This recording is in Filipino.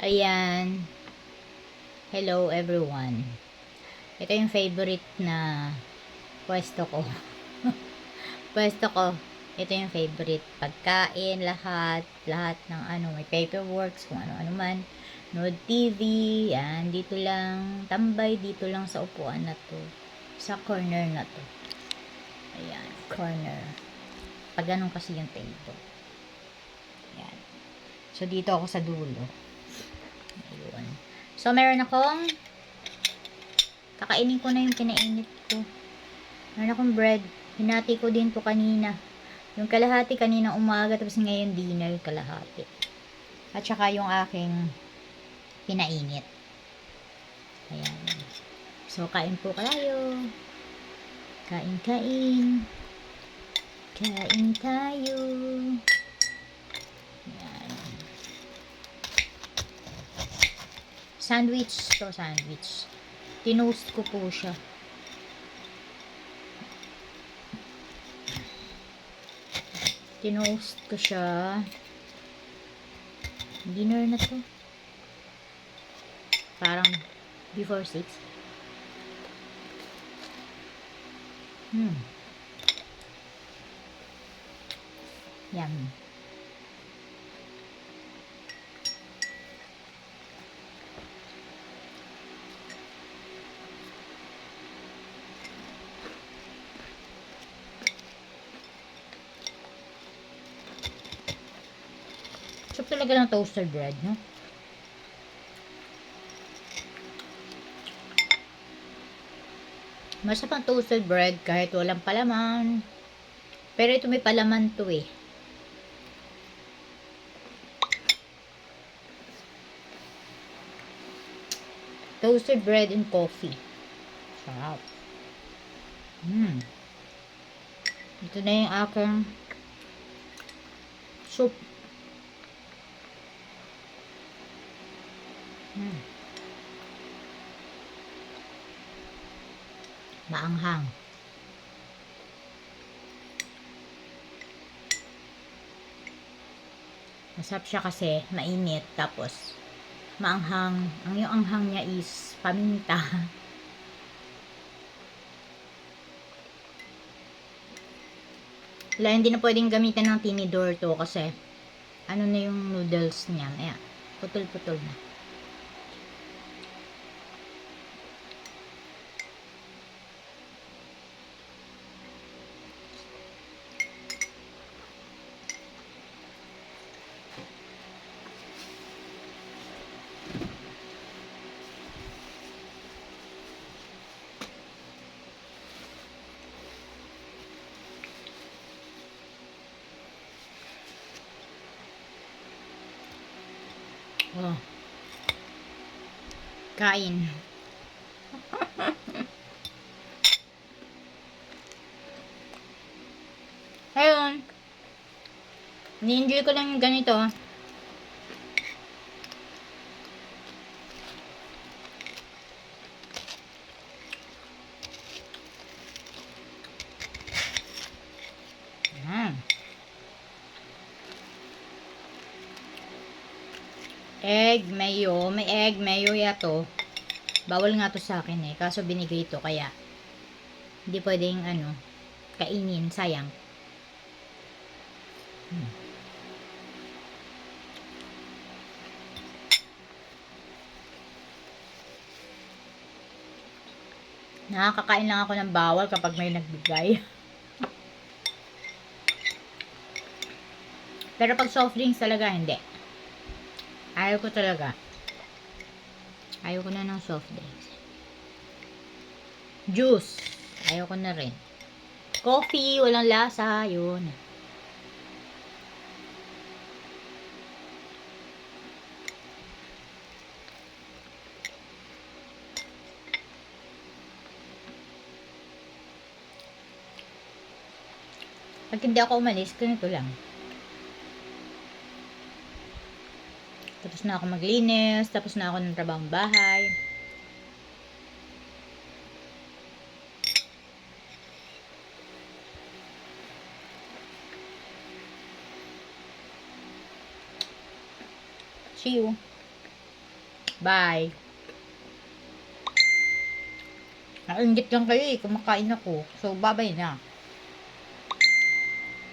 Ayan. Hello everyone. Ito yung favorite na pwesto ko. Pwesto ko. Ito yung favorite. Pagkain, lahat ng may paperworks, kung ano-ano man. Nood TV, yan. Dito lang, tambay dito lang sa upuan na to. Sa corner na to. Ayan, corner. Pag ganun kasi yung table. Ayan. So, dito ako sa dulo. Ayun. So, meron akong kakainin ko na yung pinainit ko. Meron akong bread. Hinati ko din to kanina. Yung kalahati kanina umaga, tapos ngayon dinner kalahati. At saka yung aking pinainit. Ayan. So, kain po kayo. Kain. Kain tayo. Ayan. Sandwich to, sandwich. Tinost ko po siya. Tinost ko siya. Dinner na to. Parang before 6. Yum. Sarap talaga ng toasted bread, no? Masarap ang toasted bread kahit walang palaman. Pero ito may palaman to eh. Toasted bread and coffee. Sarap. Ito na yung aking soup. Maanghang. Masarap siya kasi mainit, tapos maanghang. Yung anghang niya is paminta. Wala, hindi na pwedeng gamitan ng tinidor to kasi ano na yung noodles niya. Ayan, putol-putol na. Oh. Kain. Ayun. Ni-enjoy ko lang yung ganito. Egg mayo. May egg mayo yato. Bawal nga to sa akin eh. Kaso binigay to kaya hindi pwedeng kainin. Sayang. Nakakakain lang ako ng bawal kapag may nagbigay. Pero pag soft drinks talaga, hindi. Ayaw ko talaga. Ayaw ko na ng soft drinks. Juice. Ayaw ko na rin. Coffee, walang lasa. Yun. Pag hindi ako umalis, ganito lang. Tapos na ako maglinis, tapos na ako ng trabahong bahay. See you. Bye. Nainggit lang kayo eh. Kumakain ako. So, bye-bye na.